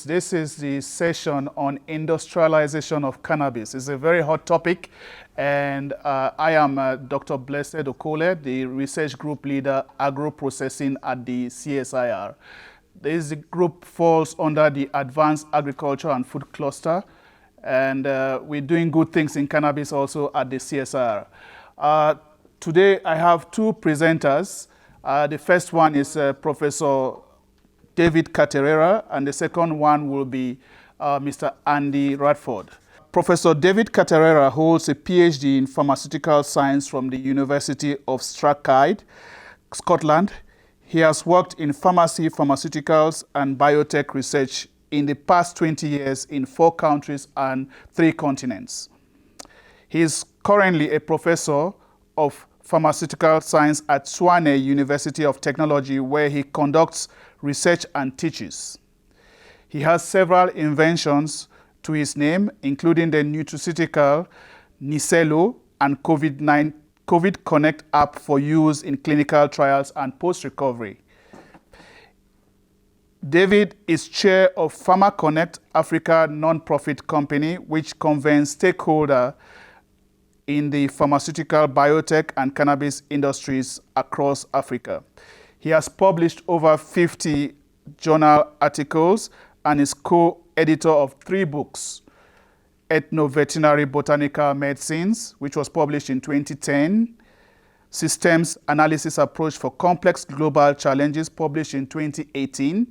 This is the session on industrialization of cannabis. It's a very hot topic, and I am Dr. Blessed Okole, the research group leader, Agro-processing at the CSIR. This group falls under the Advanced Agriculture and Food Cluster, and we're doing good things in cannabis also at the CSIR. Today, I have two presenters. The first one is Professor David Caterera, and the second one will be Mr. Andy Radford. Professor David Caterera holds a PhD in pharmaceutical science from the University of Strathclyde, Scotland. He has worked in pharmacy, pharmaceuticals, and biotech research in the past 20 years in 4 countries and 3 continents. He is currently a professor of pharmaceutical science at Swaney University of Technology, where he conducts research and teaches. He has several inventions to his name, including the nutraceutical Nicelo and COVID Connect app for use in clinical trials and post-recovery. David is chair of Pharma Connect Africa non-profit company, which convenes stakeholders in the pharmaceutical, biotech, and cannabis industries across Africa. He has published over 50 journal articles and is co-editor of 3 books: Ethno-Veterinary Botanical Medicines, which was published in 2010, Systems Analysis Approach for Complex Global Challenges, published in 2018,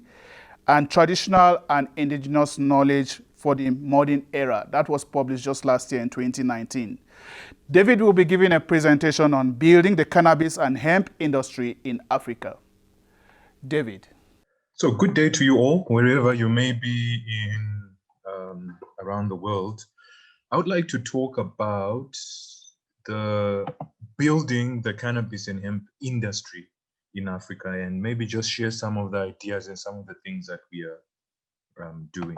and Traditional and Indigenous Knowledge for the Modern Era. That was published just last year in 2019. David will be giving a presentation on building the cannabis and hemp industry in Africa. David. So good day to you all, wherever you may be in around the world. I would like to talk about the building the cannabis and hemp industry in Africa, and maybe just share some of the ideas and some of the things that we are doing.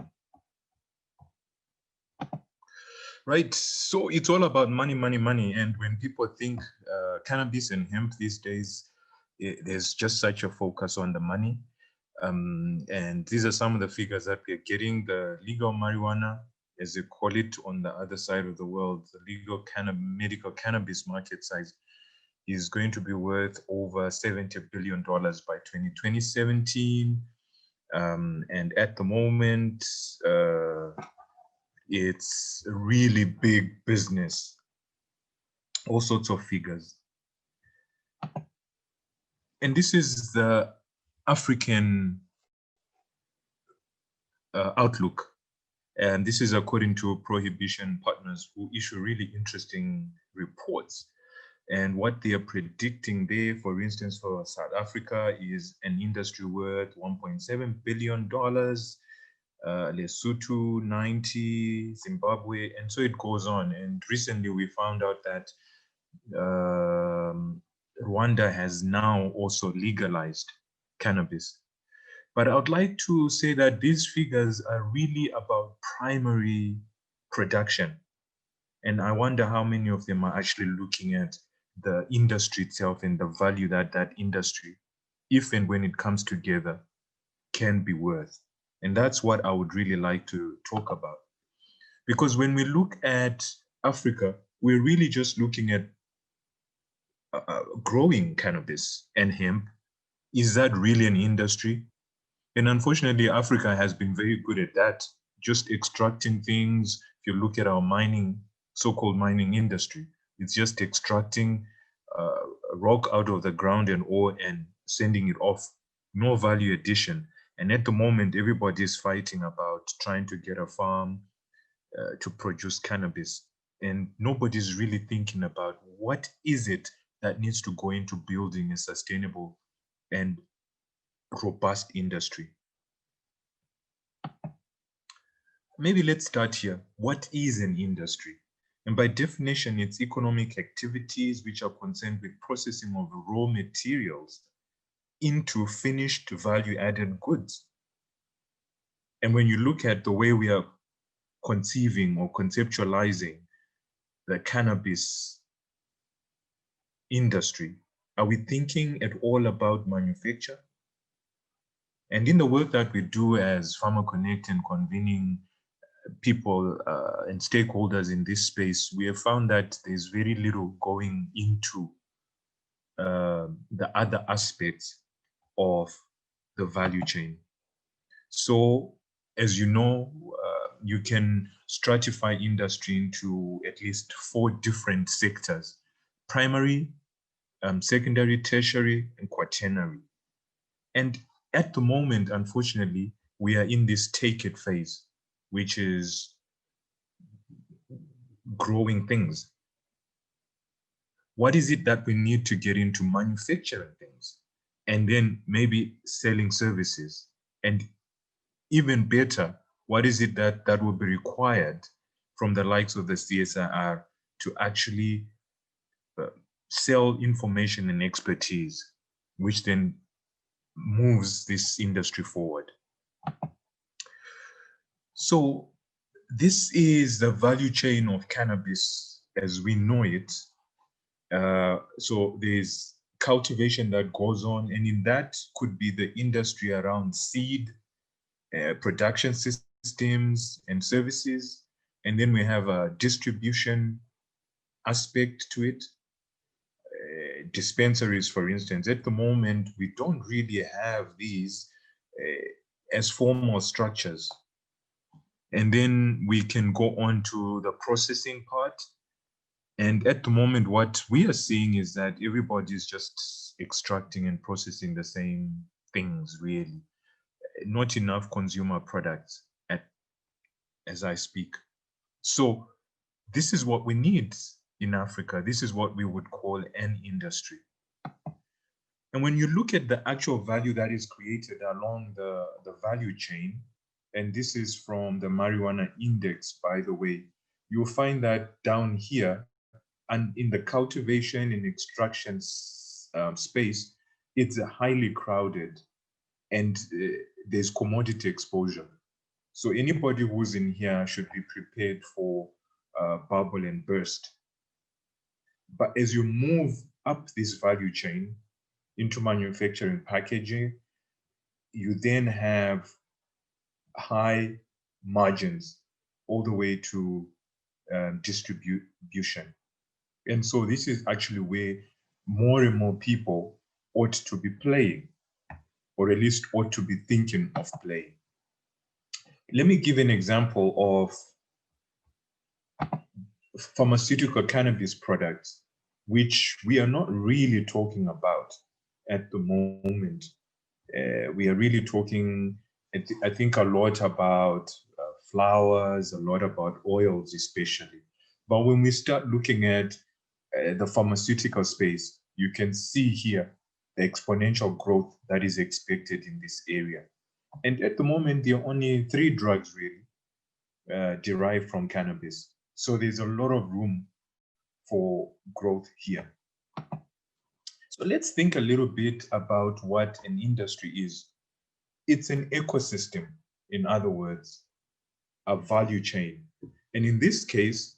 Right, so it's all about money, money, money. And when people think cannabis and hemp these days, there's just such a focus on the money. And these are some of the figures that we're getting. The legal marijuana, as they call it on the other side of the world, the legal medical cannabis market size is going to be worth over $70 billion by 2017. And at the moment, it's a really big business, all sorts of figures. And this is the African outlook. And this is according to Prohibition Partners, who issue really interesting reports. And what they are predicting there, for instance, for South Africa, is an industry worth $1.7 billion, Lesotho 90, Zimbabwe, and so it goes on. And recently we found out that Rwanda has now also legalized cannabis. But I would like to say that these figures are really about primary production. And I wonder how many of them are actually looking at the industry itself and the value that that industry, if and when it comes together, can be worth. And that's what I would really like to talk about. Because when we look at Africa, we're really just looking at growing cannabis and hemp. Is that really an industry? And unfortunately, Africa has been very good at that, just extracting things. If you look at our mining, so-called mining industry, it's just extracting rock out of the ground and ore and sending it off. No value addition. And at the moment, everybody is fighting about trying to get a farm to produce cannabis. And nobody's really thinking about what is it that needs to go into building a sustainable and robust industry. Maybe let's start here. What is an industry? And by definition, it's economic activities which are concerned with processing of raw materials into finished value-added goods. And when you look at the way we are conceiving or conceptualizing the cannabis industry, are we thinking at all about manufacture? And in the work that we do as Farmer Connect and convening people and stakeholders in this space, we have found that there's very little going into the other aspects of the value chain. So, as you know, you can stratify industry into at least 4 different sectors: primary, secondary, tertiary, and quaternary. And at the moment, unfortunately, we are in this take it phase, which is growing things. What is it that we need to get into manufacturing things and then maybe selling services? And even better, what is it that will be required from the likes of the CSIR to actually sell information and expertise, which then moves this industry forward? So this is the value chain of cannabis as we know it. So there's cultivation that goes on, and in that could be the industry around seed, production systems and services. And then we have a distribution aspect to it. Dispensaries, for instance, at the moment, we don't really have these as formal structures. And then we can go on to the processing part. And at the moment, what we are seeing is that everybody is just extracting and processing the same things, really. Not enough consumer products as I speak. So this is what we need in Africa. This is what we would call an industry. And when you look at the actual value that is created along the value chain, and this is from the marijuana index, by the way, you'll find that down here, and in the cultivation and extraction space, it's highly crowded, and there's commodity exposure. So anybody who's in here should be prepared for bubble and burst. But as you move up this value chain into manufacturing packaging, you then have high margins all the way to distribution. And so this is actually where more and more people ought to be playing, or at least ought to be thinking of playing. Let me give an example of pharmaceutical cannabis products, which we are not really talking about at the moment. We are really talking, I think, a lot about flowers, a lot about oils especially. But when we start looking at the pharmaceutical space, you can see here the exponential growth that is expected in this area. And at the moment, there are only 3 drugs really derived from cannabis. So there's a lot of room for growth here. So let's think a little bit about what an industry is. It's an ecosystem, in other words, a value chain. And in this case,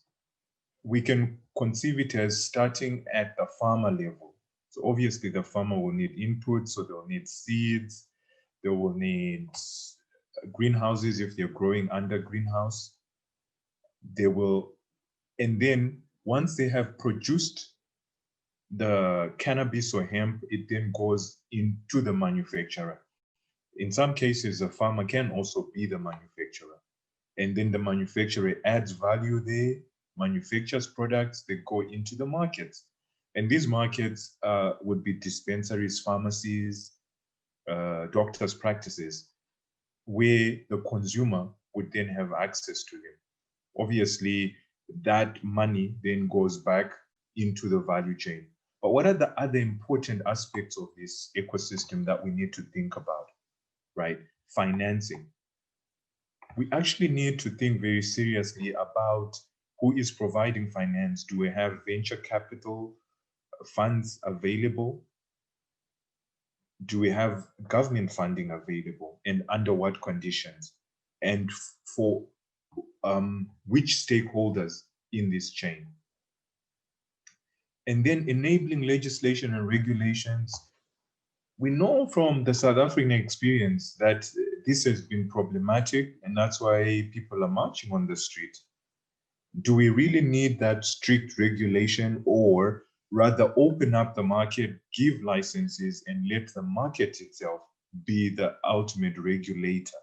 we can conceive it as starting at the farmer level. So obviously the farmer will need input, so they'll need seeds, they will need greenhouses if they're growing under greenhouse. They will, and then once they have produced the cannabis or hemp, it then goes into the manufacturer. In some cases, the farmer can also be the manufacturer. And then the manufacturer adds value there, manufactures products, they go into the markets. And these markets would be dispensaries, pharmacies, doctors' practices, where the consumer would then have access to them. Obviously, that money then goes back into the value chain. But what are the other important aspects of this ecosystem that we need to think about, right? Financing. We actually need to think very seriously about who is providing finance. Do we have venture capital funds available? Do we have government funding available, and under what conditions? And for which stakeholders in this chain? And then enabling legislation and regulations. We know from the South African experience that this has been problematic, and that's why people are marching on the street. Do we really need that strict regulation, or rather open up the market, give licenses, and let the market itself be the ultimate regulator?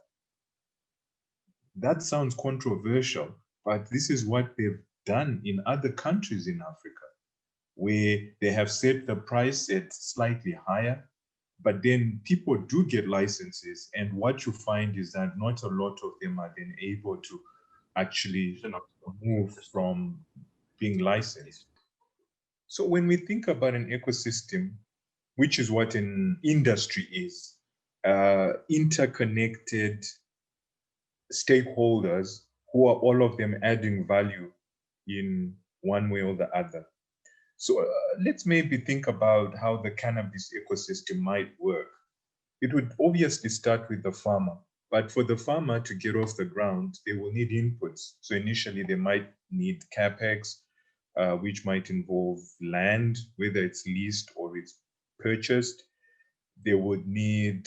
That sounds controversial, but this is what they've done in other countries in Africa, where they have set the price at slightly higher, but then people do get licenses. And what you find is that not a lot of them are then able to actually move from being licensed. So when we think about an ecosystem, which is what an industry is, interconnected stakeholders who are all of them adding value in one way or the other. So let's maybe think about how the cannabis ecosystem might work. It would obviously start with the farmer, but for the farmer to get off the ground, they will need inputs. So initially they might need capex, which might involve land, whether it's leased or it's purchased. They would need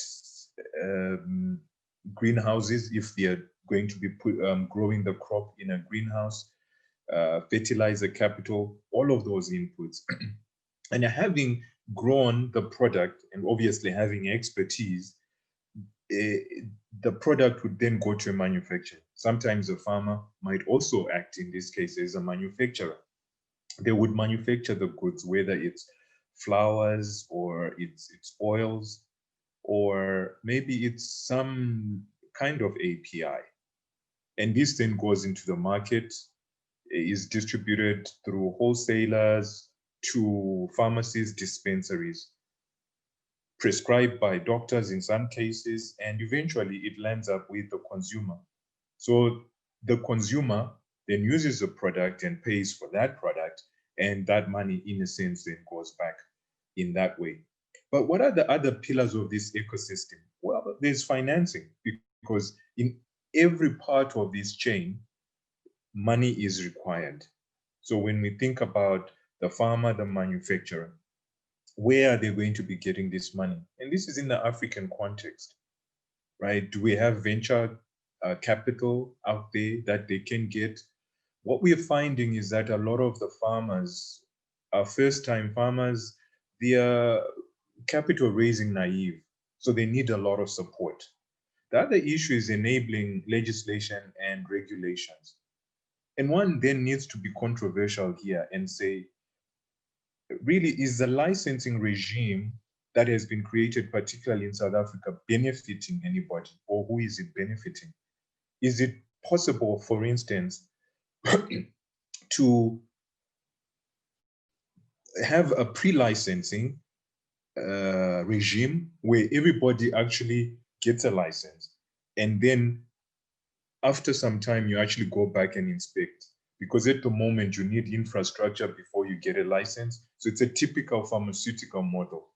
greenhouses if they are going to be growing the crop in a greenhouse, fertilizer capital, all of those inputs. And having grown the product and obviously having expertise, the product would then go to a manufacturer. Sometimes a farmer might also act in this case as a manufacturer. They would manufacture the goods, whether it's flowers or it's oils, or maybe it's some kind of API. And this then goes into the market, is distributed through wholesalers to pharmacies, dispensaries, prescribed by doctors in some cases, and eventually it lands up with the consumer. So the consumer then uses the product and pays for that product, and that money, in a sense, then goes back in that way. But what are the other pillars of this ecosystem? Well, there's financing, because in every part of this chain, money is required. So when we think about the farmer, the manufacturer, where are they going to be getting this money? And this is in the African context, right? Do we have venture capital out there that they can get? What we're finding is that a lot of the farmers are first-time farmers. They are capital raising naive, so they need a lot of support. The other issue is enabling legislation and regulations. And one then needs to be controversial here and say, really, is the licensing regime that has been created, particularly in South Africa, benefiting anybody, or who is it benefiting? Is it possible, for instance, to have a pre-licensing regime where everybody actually gets a license, and then after some time you actually go back and inspect? Because at the moment you need infrastructure before you get a license. So it's a typical pharmaceutical model.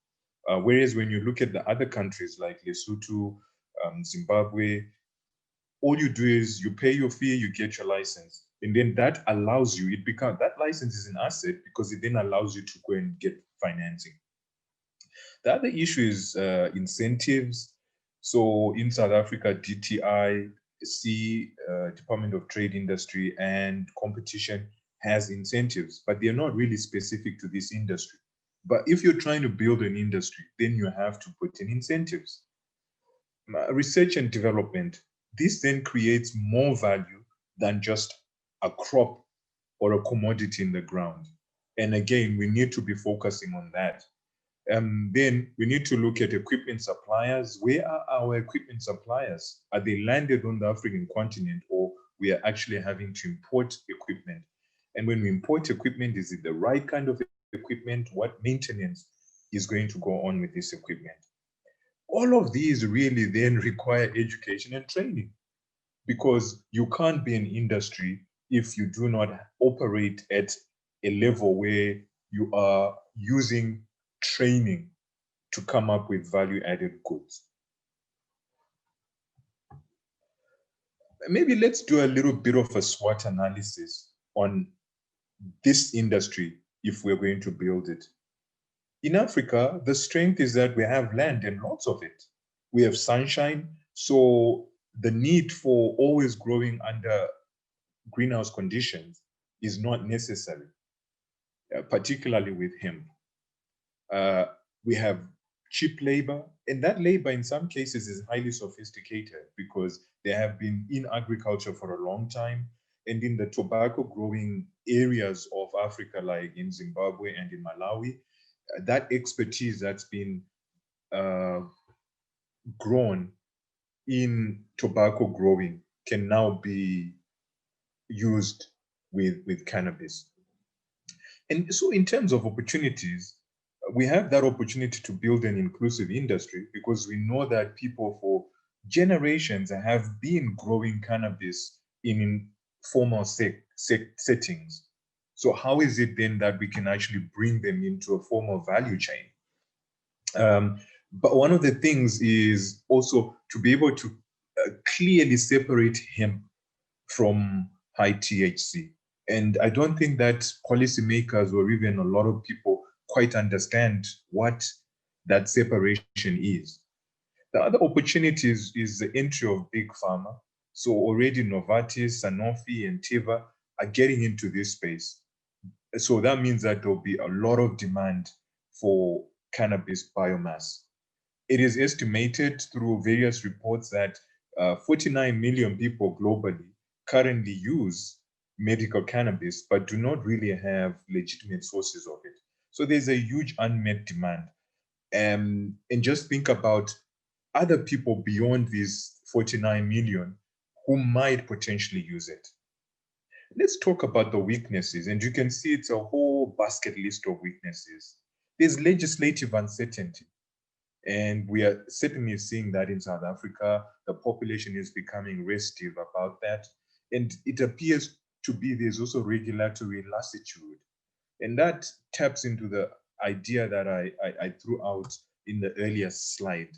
Whereas when you look at the other countries like Lesotho, Zimbabwe, all you do is you pay your fee, you get your license. And then that allows you, that license is an asset because it then allows you to go and get financing. The other issue is incentives. So in South Africa, DTI, Department of Trade, Industry and Competition has incentives, but they're not really specific to this industry. But if you're trying to build an industry, then you have to put in incentives. Research and development, this then creates more value than just a crop or a commodity in the ground. And again, we need to be focusing on that. Then we need to look at equipment suppliers. Where are our equipment suppliers? Are they landed on the African continent, or we are actually having to import equipment? And when we import equipment, is it the right kind of equipment? What maintenance is going to go on with this equipment? All of these really then require education and training, because you can't be an industry if you do not operate at a level where you are using training to come up with value-added goods. Maybe let's do a little bit of a SWOT analysis on this industry if we're going to build it. In Africa, the strength is that we have land and lots of it. We have sunshine, so the need for always growing under greenhouse conditions is not necessary, particularly with hemp. We have cheap labor, and that labor in some cases is highly sophisticated because they have been in agriculture for a long time. And in the tobacco growing areas of Africa, like in Zimbabwe and in Malawi, that expertise that's been grown in tobacco growing can now be used with cannabis. And so in terms of opportunities, we have that opportunity to build an inclusive industry because we know that people for generations have been growing cannabis in informal settings. So how is it then that we can actually bring them into a formal value chain? But one of the things is also to be able to clearly separate hemp from high THC. And I don't think that policymakers or even a lot of people quite understand what that separation is. The other opportunities is the entry of big pharma. So already Novartis, Sanofi, and Teva are getting into this space. So that means that there'll be a lot of demand for cannabis biomass. It is estimated through various reports that 49 million people globally currently use medical cannabis, but do not really have legitimate sources of it. So there's a huge unmet demand. And just think about other people beyond these 49 million who might potentially use it. Let's talk about the weaknesses. And you can see it's a whole basket list of weaknesses. There's legislative uncertainty. And we are certainly seeing that in South Africa. The population is becoming restive about that. And it appears to be there's also regulatory lassitude. And that taps into the idea that I threw out in the earlier slide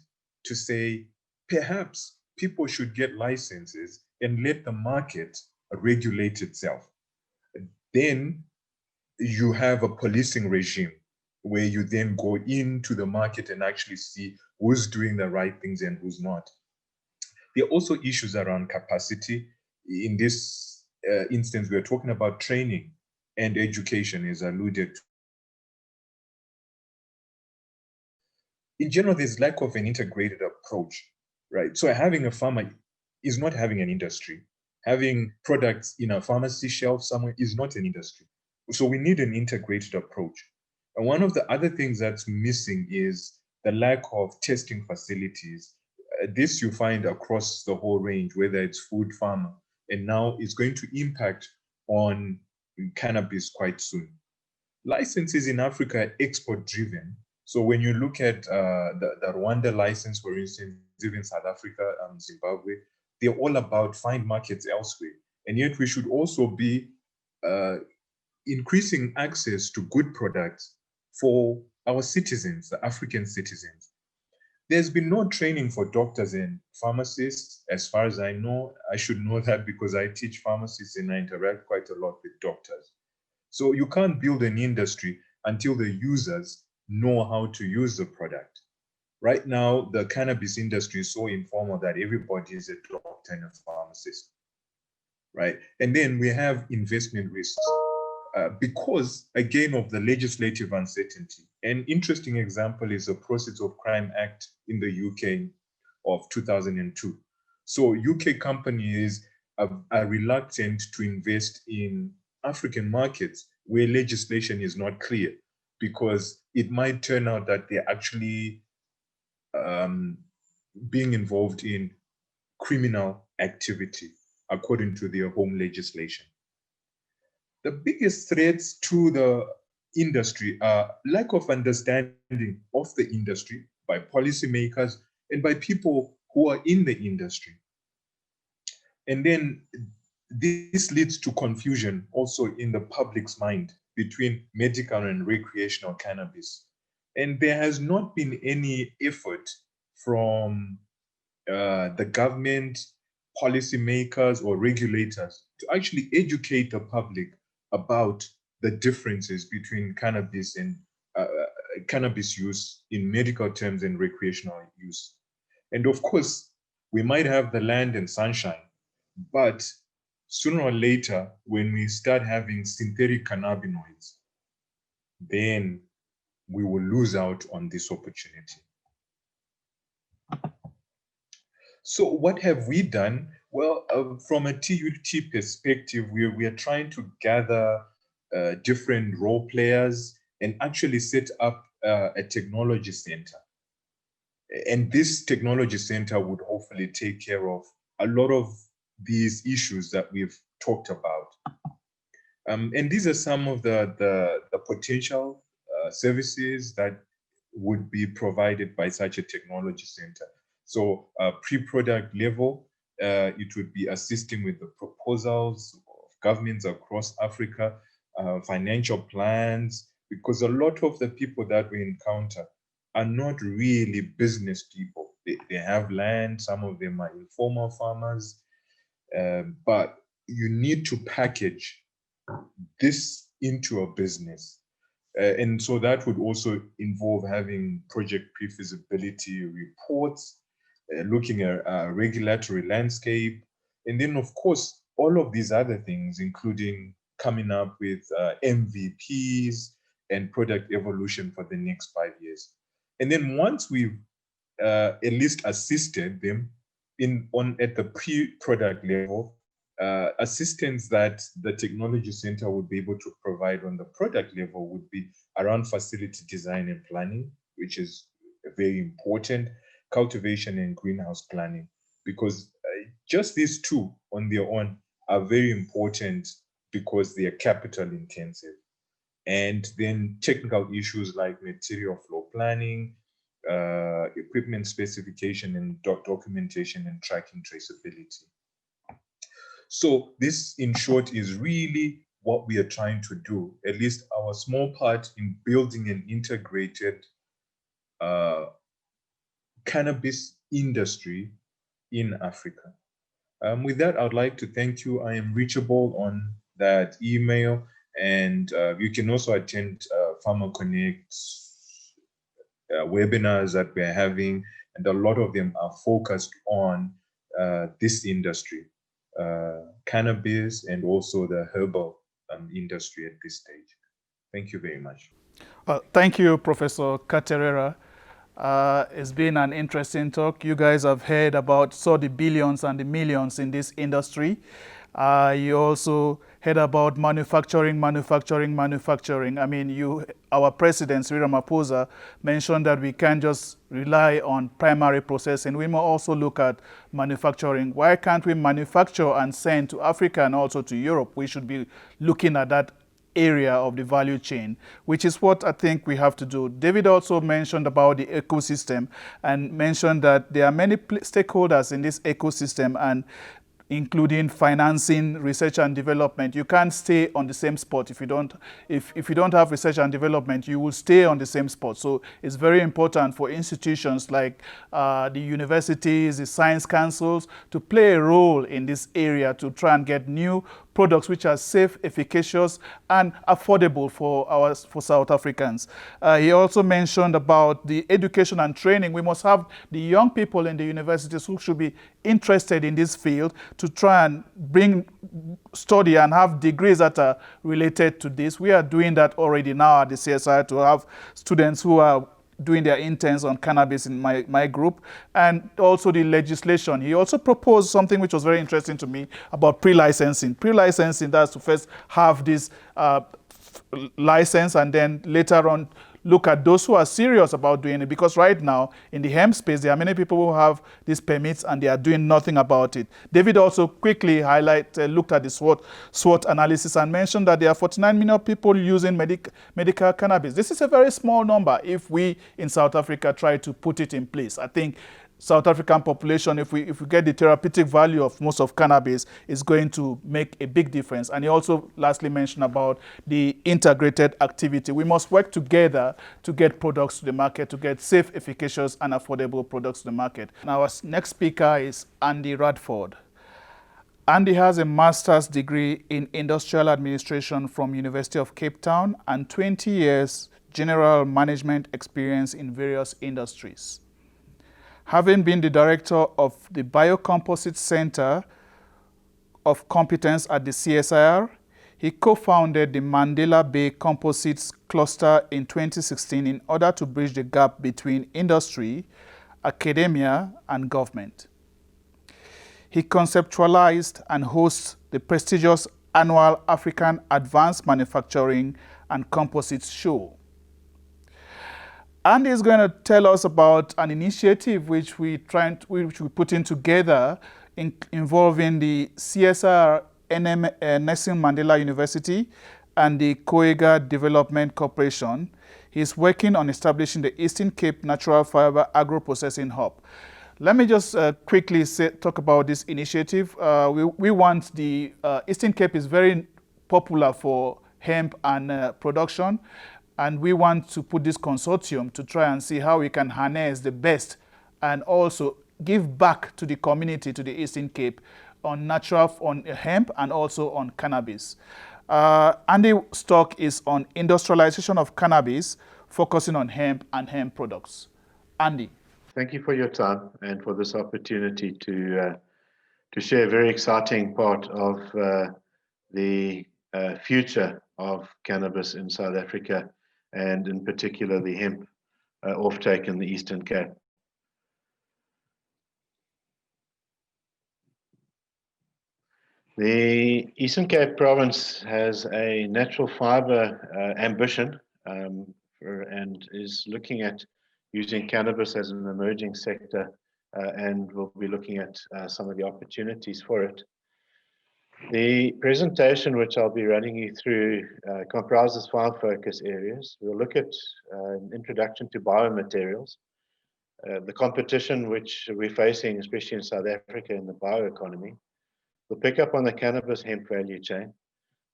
to say, perhaps people should get licenses and let the market regulate itself. Then you have a policing regime where you then go into the market and actually see who's doing the right things and who's not. There are also issues around capacity. In this instance, we're talking about training and education is alluded to. In general, there's lack of an integrated approach, right? So having a farmer is not having an industry. Having products in a pharmacy shelf somewhere is not an industry. So we need an integrated approach. And one of the other things that's missing is the lack of testing facilities. This you find across the whole range, whether it's food, pharma, and now it's going to impact on cannabis quite soon. Licenses in Africa are export driven. So when you look at the Rwanda license, for instance, even South Africa and Zimbabwe, they're all about find markets elsewhere. And yet we should also be increasing access to good products for our citizens, the African citizens. There's been no training for doctors and pharmacists, as far as I know. I should know that because I teach pharmacists and I interact quite a lot with doctors. So you can't build an industry until the users know how to use the product. Right now, the cannabis industry is so informal that everybody is a doctor and a pharmacist, right? And then we have investment risks. Because, again, of the legislative uncertainty. An interesting example is the Proceeds of Crime Act in the UK of 2002. So UK companies are reluctant to invest in African markets where legislation is not clear, because it might turn out that they're actually being involved in criminal activity according to their home legislation. The biggest threats to the industry are lack of understanding of the industry by policymakers and by people who are in the industry. And then this leads to confusion also in the public's mind between medical and recreational cannabis. And there has not been any effort from the government, policymakers, or regulators to actually educate the public about the differences between cannabis and cannabis use in medical terms and recreational use. And of course, we might have the land and sunshine, but sooner or later, when we start having synthetic cannabinoids, then we will lose out on this opportunity. So what have we done? Well, from a TUT perspective, we are trying to gather different role players and actually set up a technology center. And this technology center would hopefully take care of a lot of these issues that we've talked about. And these are some of the potential services that would be provided by such a technology center. So pre-product level, it would be assisting with the proposals of governments across Africa, financial plans, because a lot of the people that we encounter are not really business people. They have land, some of them are informal farmers, but you need to package this into a business. And so that would also involve having project pre-feasibility reports, looking at a regulatory landscape, and then of course, all of these other things, including coming up with MVPs and product evolution for the next 5 years. And then once we've at least assisted them at the pre-product level, assistance that the technology center would be able to provide on the product level would be around facility design and planning, which is very important, cultivation and greenhouse planning, because just these two on their own are very important because they are capital intensive. And then technical issues like material flow planning, equipment specification and documentation and tracking traceability. So this, in short, is really what we are trying to do, at least our small part in building an integrated cannabis industry in Africa. With that, I'd like to thank you. I am reachable on that email, and you can also attend Farmer Connect webinars that we're having, and a lot of them are focused on this industry. Cannabis and also the herbal industry at this stage. Thank you very much. Thank you, Professor Katerera. It's been an interesting talk. You guys have heard about the billions and the millions in this industry. You also heard about manufacturing. I mean, our president, Cyril Ramaphosa, mentioned that we can't just rely on primary processing. We must also look at manufacturing. Why can't we manufacture and send to Africa and also to Europe? We should be looking at that area of the value chain, which is what I think we have to do. David also mentioned about the ecosystem and mentioned that there are many stakeholders in this ecosystem, and including financing, research and development. You can't stay on the same spot. If you don't have research and development, you will stay on the same spot. So it's very important for institutions like the universities, the science councils, to play a role in this area to try and get new products which are safe, efficacious, and affordable for South Africans. He also mentioned about the education and training. We must have the young people in the universities who should be interested in this field to try and study and have degrees that are related to this. We are doing that already now at the CSIR to have students who are doing their interns on cannabis in my group, and also the legislation. He also proposed something which was very interesting to me about pre-licensing. Pre-licensing, that's to first have this license and then later on look at those who are serious about doing it, because right now in the hemp space there are many people who have these permits and they are doing nothing about it. David also quickly looked at the SWOT analysis and mentioned that there are 49 million people using medical cannabis. This is a very small number if we in South Africa try to put it in place. I think South African population, if we get the therapeutic value of most of cannabis, is going to make a big difference. And he also lastly mentioned about the integrated activity. We must work together to get products to the market, to get safe, efficacious, and affordable products to the market. And our next speaker is Andy Radford. Andy has a master's degree in industrial administration from University of Cape Town and 20 years general management experience in various industries. Having been the director of the Biocomposite Center of Competence at the CSIR, he co-founded the Mandela Bay Composites Cluster in 2016 in order to bridge the gap between industry, academia, and government. He conceptualized and hosts the prestigious annual African Advanced Manufacturing and Composites Show. Andy is going to tell us about an initiative which we put in together involving the CSIR Nelson Mandela University and the Koega Development Corporation. He's working on establishing the Eastern Cape Natural Fiber Agro-processing Hub. Let me just quickly talk about this initiative. We want the Eastern Cape is very popular for hemp and production, and we want to put this consortium to try and see how we can harness the best and also give back to the community, to the Eastern Cape, on hemp and also on cannabis. Andy's talk is on industrialization of cannabis, focusing on hemp and hemp products. Andy. Thank you for your time and for this opportunity to share a very exciting part of the future of cannabis in South Africa, and in particular the hemp offtake in the Eastern Cape. The Eastern Cape province has a natural fiber ambition and is looking at using cannabis as an emerging sector, and we'll be looking at some of the opportunities for it. The presentation, which I'll be running you through, comprises 5 focus areas. We'll look at an introduction to biomaterials, the competition which we're facing, especially in South Africa, in the bioeconomy. We'll pick up on the cannabis hemp value chain,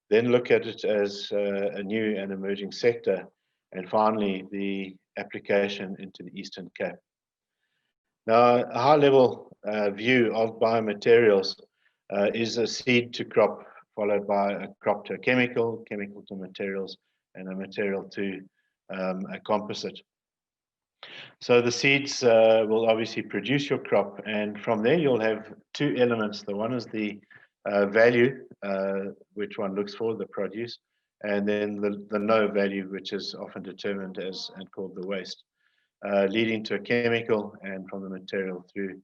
then look at it as a new and emerging sector, and finally the application into the Eastern Cape. Now, a high-level view of biomaterials is a seed to crop, followed by a crop to a chemical, chemical to materials, and a material to a composite. So the seeds will obviously produce your crop, and from there you'll have 2 elements. The one is the value, which one looks for, the produce, and then the no value, which is often determined as and called the waste, leading to a chemical, and from the material through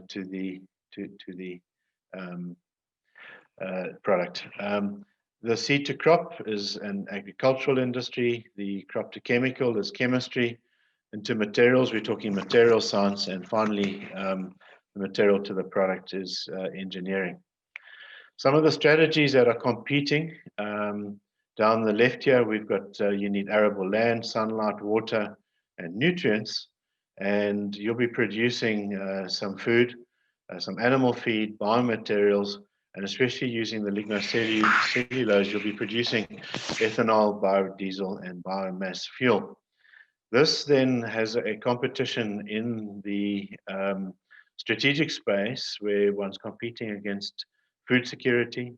to the product. The seed to crop is an agricultural industry. The crop to chemical is chemistry. Into materials, we're talking material science, and finally, the material to the product is engineering. Some of the strategies that are competing, down the left here, we've got you need arable land, sunlight, water, and nutrients, and you'll be producing some food, some animal feed, biomaterials, and especially using the lignocellulose, you'll be producing ethanol, biodiesel, and biomass fuel. This then has a competition in the strategic space where one's competing against food security,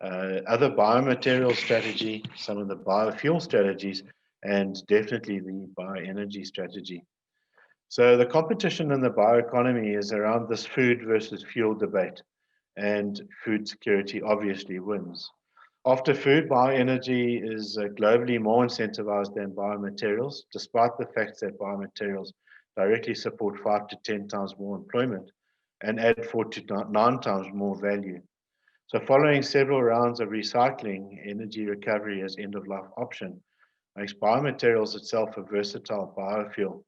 other biomaterial strategy, some of the biofuel strategies, and definitely the bioenergy strategy. So the competition in the bioeconomy is around this food versus fuel debate, and food security obviously wins. After food, bioenergy is globally more incentivized than biomaterials, despite the fact that biomaterials directly support 5 to 10 times more employment and add 4 to 9 times more value. So following several rounds of recycling, energy recovery as end-of-life option makes biomaterials itself a versatile biofuel.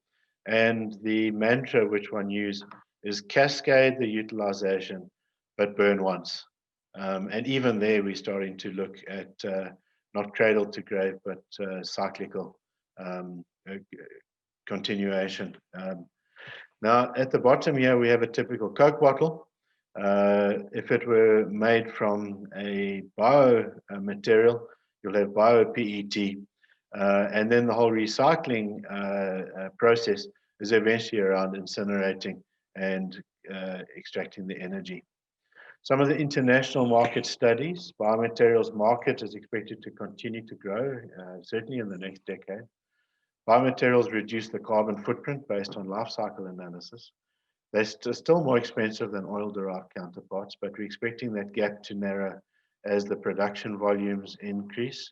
And the mantra which one uses is cascade the utilization, but burn once. And even there, we're starting to look at not cradle to grave, but cyclical continuation. Now, at the bottom here, we have a typical Coke bottle. If it were made from a biomaterial, you'll have bio-PET. And then the whole recycling process is eventually around incinerating and extracting the energy. Some of the international market studies, biomaterials market is expected to continue to grow, certainly in the next decade. Biomaterials reduce the carbon footprint based on life cycle analysis. They're still more expensive than oil-derived counterparts, but we're expecting that gap to narrow as the production volumes increase.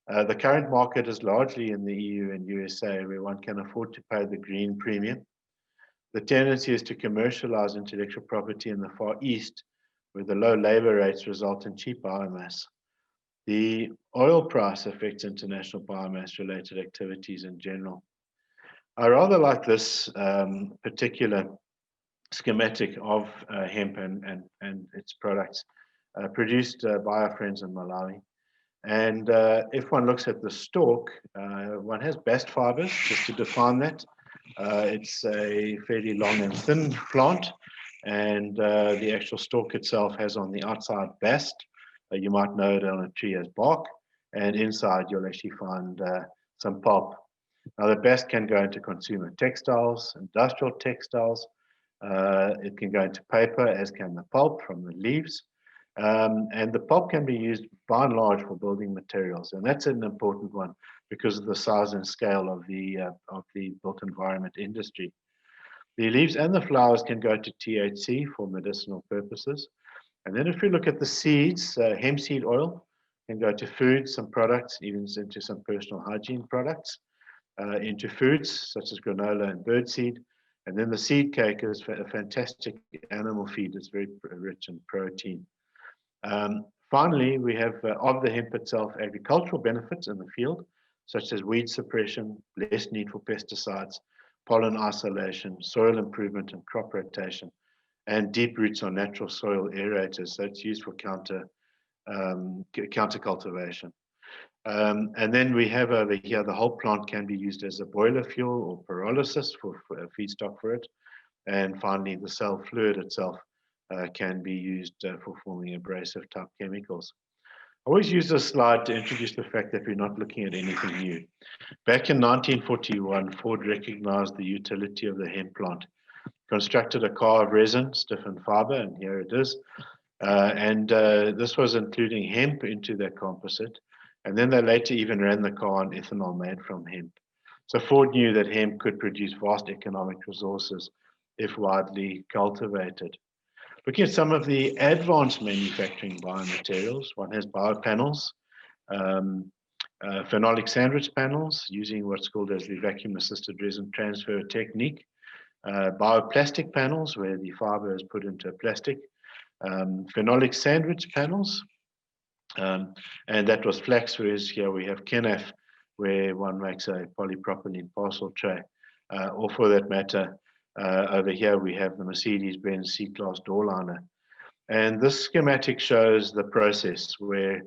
The current market is largely in the EU and USA, where one can afford to pay the green premium. The tendency is to commercialize intellectual property in the Far East, where the low labor rates result in cheap biomass. The oil price affects international biomass-related activities in general. I rather like this particular schematic of hemp and its products produced by our friends in Malawi. And if one looks at the stalk, one has bast fibers, just to define that. It's a fairly long and thin plant, and the actual stalk itself has on the outside bast. You might know it on a tree as bark, and inside you'll actually find some pulp. Now the bast can go into consumer textiles, industrial textiles. It can go into paper, as can the pulp from the leaves. And the pulp can be used by and large for building materials, and that's an important one because of the size and scale of the built environment industry. The leaves and the flowers can go to THC for medicinal purposes. And then if we look at the seeds, hemp seed oil can go to food, some products, even into some personal hygiene products, into foods such as granola and birdseed. And then the seed cake is a fantastic animal feed. It's very rich in protein. Finally, we have of the hemp itself agricultural benefits in the field, such as weed suppression, less need for pesticides, pollen isolation, soil improvement and crop rotation, and deep roots on natural soil aerators. So it's used for counter cultivation. And then we have over here, the whole plant can be used as a boiler fuel or pyrolysis for a feedstock for it. And finally, the cell fluid itself can be used for forming abrasive type chemicals. I always use this slide to introduce the fact that we're not looking at anything new. Back in 1941, Ford recognized the utility of the hemp plant, constructed a car of resin, stiffened fiber, and here it is. This was including hemp into their composite. And then they later even ran the car on ethanol made from hemp. So Ford knew that hemp could produce vast economic resources if widely cultivated. Looking at some of the advanced manufacturing biomaterials, one has biopanels, phenolic sandwich panels using what's called as the vacuum-assisted resin transfer technique, bioplastic panels where the fiber is put into a plastic, phenolic sandwich panels, and that was flax, whereas here we have Kennaf, where one makes a polypropylene parcel tray, or for that matter, over here we have the Mercedes-Benz C-Class door liner. And this schematic shows the process where,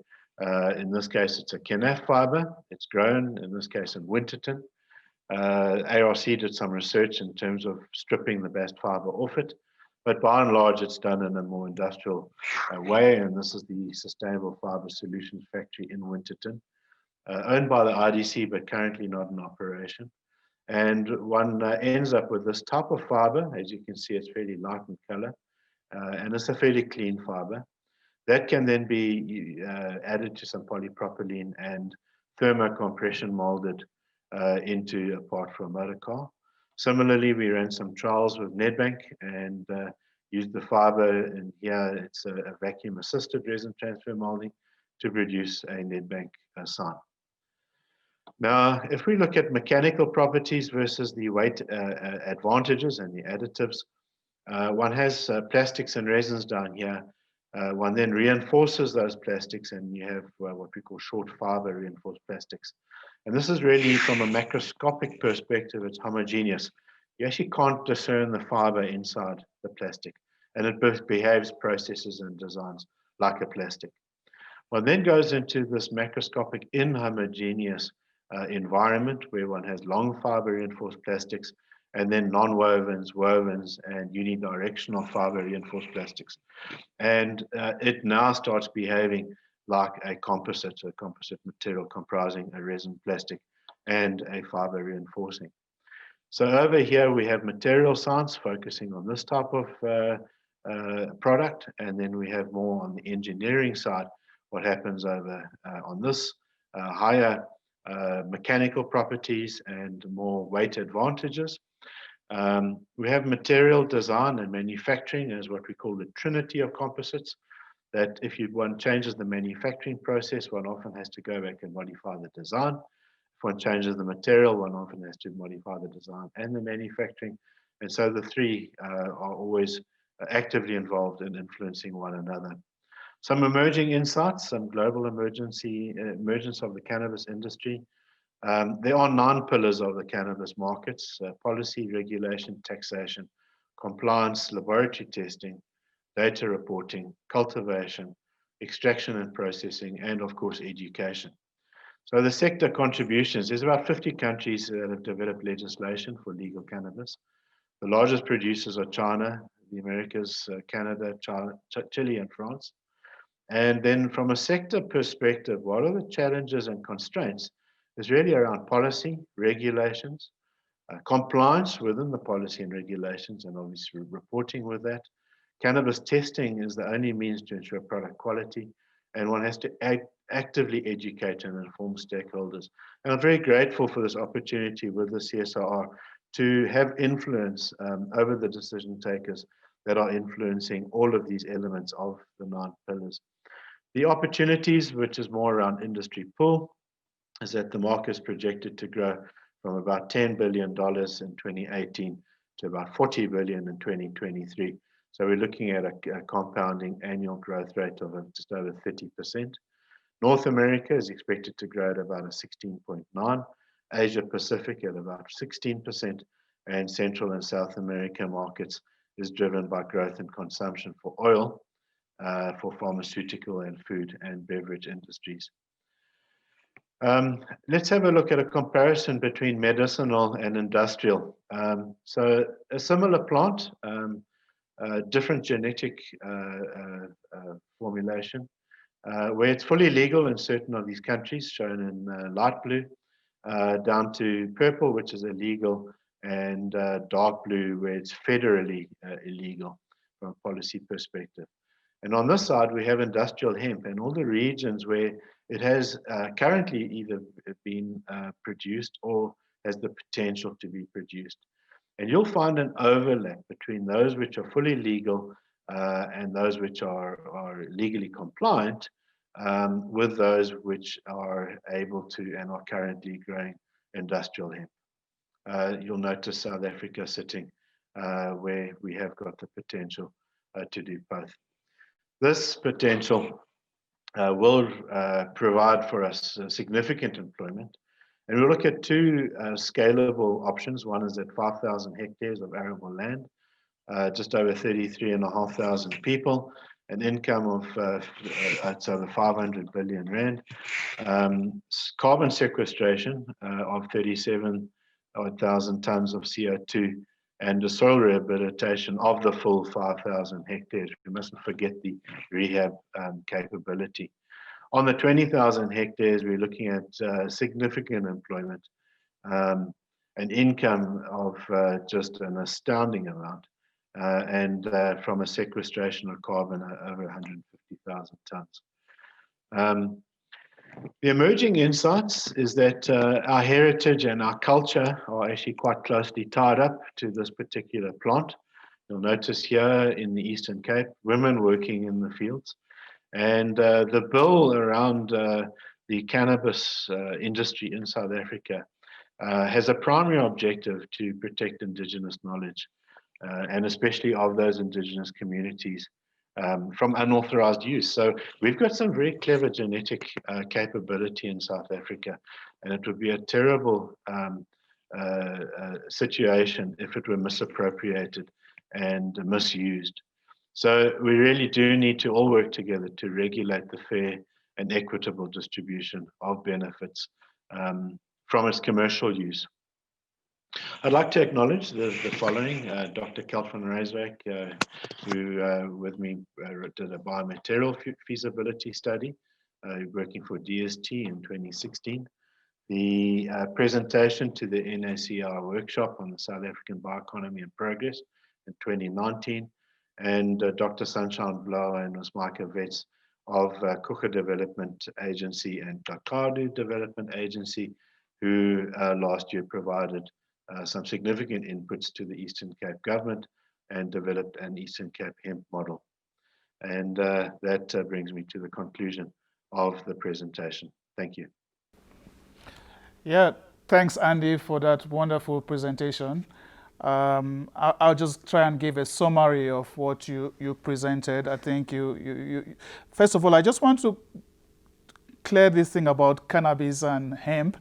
in this case, it's a Kennaf fiber. It's grown, in this case, in Winterton. ARC did some research in terms of stripping the bast fiber off it. But by and large, it's done in a more industrial way. And this is the Sustainable Fiber Solutions Factory in Winterton, owned by the IDC, but currently not in operation. And one ends up with this type of fiber. As you can see, it's fairly light in color, and it's a fairly clean fiber. That can then be added to some polypropylene and thermocompression molded into a part for a motor car. Similarly, we ran some trials with Nedbank and used the fiber, and here it's a vacuum-assisted resin transfer molding to produce a Nedbank sign. Now, if we look at mechanical properties versus the weight advantages and the additives, one has plastics and resins down here. One then reinforces those plastics, and you have what we call short fiber reinforced plastics. And this is really, from a macroscopic perspective, it's homogeneous. You actually can't discern the fiber inside the plastic, and it behaves, processes, and designs like a plastic. One then goes into this macroscopic inhomogeneous environment where one has long fiber reinforced plastics, and then non-wovens, wovens, and unidirectional fiber reinforced plastics. And it now starts behaving like a composite material comprising a resin plastic and a fiber reinforcing. So over here we have material science focusing on this type of product, and then we have more on the engineering side, what happens over on this higher mechanical properties, and more weight advantages. We have material design and manufacturing as what we call the trinity of composites, that if one changes the manufacturing process, one often has to go back and modify the design. If one changes the material, one often has to modify the design and the manufacturing. And so the three are always actively involved in influencing one another. Some emerging insights, some global emergence of the cannabis industry. There are 9 pillars of the cannabis markets: policy, regulation, taxation, compliance, laboratory testing, data reporting, cultivation, extraction and processing, and of course, education. So the sector contributions, there's about 50 countries that have developed legislation for legal cannabis. The largest producers are China, the Americas, Canada, Chile, and France. And then from a sector perspective, what are the challenges and constraints? Is really around policy, regulations, compliance within the policy and regulations, and obviously reporting with that. Cannabis testing is the only means to ensure product quality, and one has to actively educate and inform stakeholders. And I'm very grateful for this opportunity with the CSIR to have influence over the decision takers that are influencing all of these elements of the 9 pillars. The opportunities, which is more around industry pull, is that the market is projected to grow from about $10 billion in 2018 to about $40 billion in 2023. So we're looking at a compounding annual growth rate of just over 30%. North America is expected to grow at about a 16.9%, Asia Pacific at about 16%, and Central and South America markets is driven by growth in consumption for oil, for pharmaceutical and food and beverage industries. Let's have a look at a comparison between medicinal and industrial. So a similar plant, different genetic formulation, where it's fully legal in certain of these countries, shown in light blue, down to purple, which is illegal, and dark blue, where it's federally illegal from a policy perspective. And on this side, we have industrial hemp, and all the regions where it has currently either been produced or has the potential to be produced. And you'll find an overlap between those which are fully legal and those which are legally compliant with those which are able to and are currently growing industrial hemp. You'll notice South Africa sitting where we have got the potential to do both. This potential will provide for us significant employment. And we'll look at 2 scalable options. One is at 5,000 hectares of arable land, just over 33,500 people, an income of it's over 500 billion rand, carbon sequestration of 37,000 tons of CO2, and the soil rehabilitation of the full 5,000 hectares. We mustn't forget the rehab capability. On the 20,000 hectares, we're looking at significant employment, an income of just an astounding amount, and from a sequestration of carbon over 150,000 tons. The emerging insights is that our heritage and our culture are actually quite closely tied up to this particular plant. You'll notice here in the Eastern Cape, women working in the fields. And the bill around the cannabis industry in South Africa has a primary objective to protect indigenous knowledge, and especially of those indigenous communities from unauthorized use. So we've got some very clever genetic capability in South Africa, and it would be a terrible situation if it were misappropriated and misused. So we really do need to all work together to regulate the fair and equitable distribution of benefits from its commercial use. I'd like to acknowledge the following. Dr. Kelt van Ryswyk, who with me did a biomaterial feasibility study, working for DST in 2016. The presentation to the NACR workshop on the South African bioeconomy and progress in 2019. And Dr. Sunshine Blow and Ms. Micah Vetz of Kucha Development Agency and Kakadu Development Agency, who last year provided some significant inputs to the Eastern Cape government and developed an Eastern Cape hemp model. And that brings me to the conclusion of the presentation. Thank you. Yeah, thanks, Andy, for that wonderful presentation. I'll just try and give a summary of what you presented. I think first of all, I just want to clear this thing about cannabis and hemp.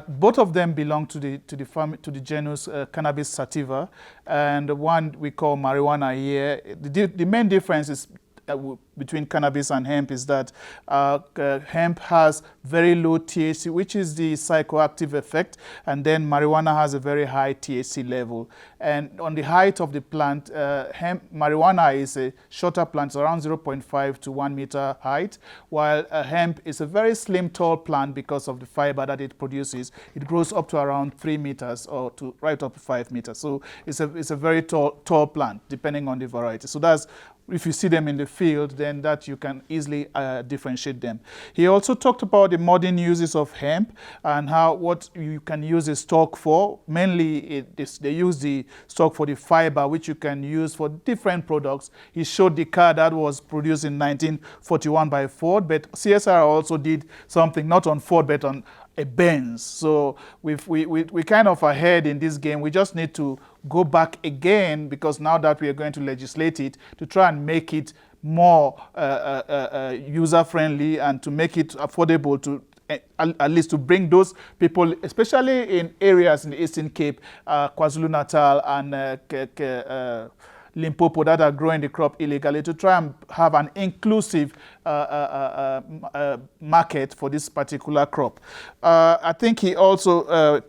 Both of them belong to the genus Cannabis sativa, and one we call marijuana here. The main difference is between cannabis and hemp is that hemp has very low THC, which is the psychoactive effect, and then marijuana has a very high THC level. And on the height of the plant, marijuana is a shorter plant, around 0.5 to 1 meter height, while hemp is a very slim, tall plant because of the fiber that it produces. It grows up to around 3 meters or to right up to 5 meters. So it's a very tall plant, depending on the variety. So that's, if you see them in the field, then that you can easily differentiate them. He also talked about the modern uses of hemp and what you can use the stalk for. Mainly, they use the stalk for the fiber, which you can use for different products. He showed the car that was produced in 1941 by Ford, but CSIR also did something not on Ford, but on a Benz. So we kind of ahead in this game. We just need to go back again, because now that we are going to legislate it, to try and make it more user-friendly and to make it affordable to at least to bring those people, especially in areas in the Eastern Cape, KwaZulu-Natal and Limpopo, that are growing the crop illegally, to try and have an inclusive market for this particular crop. I think he also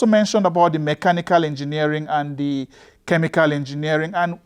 mentioned about the mechanical engineering and the chemical engineering, and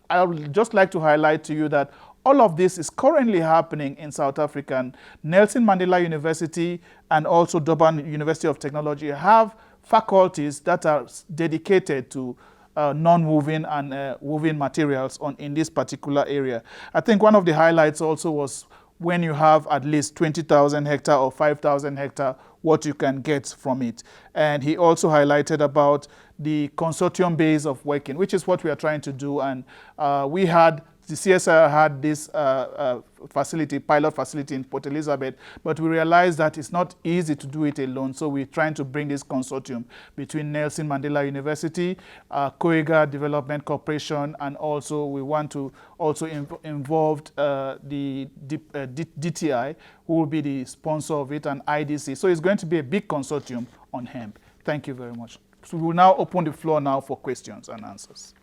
I would just like to highlight to you that all of this is currently happening in South Africa. And Nelson Mandela University and also Durban University of Technology have faculties that are dedicated to non-woven and woven materials in this particular area. I think one of the highlights also was when you have at least 20,000 hectare or 5,000 hectare, what you can get from it. And he also highlighted about the consortium base of working, which is what we are trying to do. And the CSIR had this pilot facility in Port Elizabeth, but we realized that it's not easy to do it alone. So we're trying to bring this consortium between Nelson Mandela University, Koiga Development Corporation, and also we want to also involve the DTI, who will be the sponsor of it, and IDC. So it's going to be a big consortium on hemp. Thank you very much. So we will now open the floor now for questions and answers.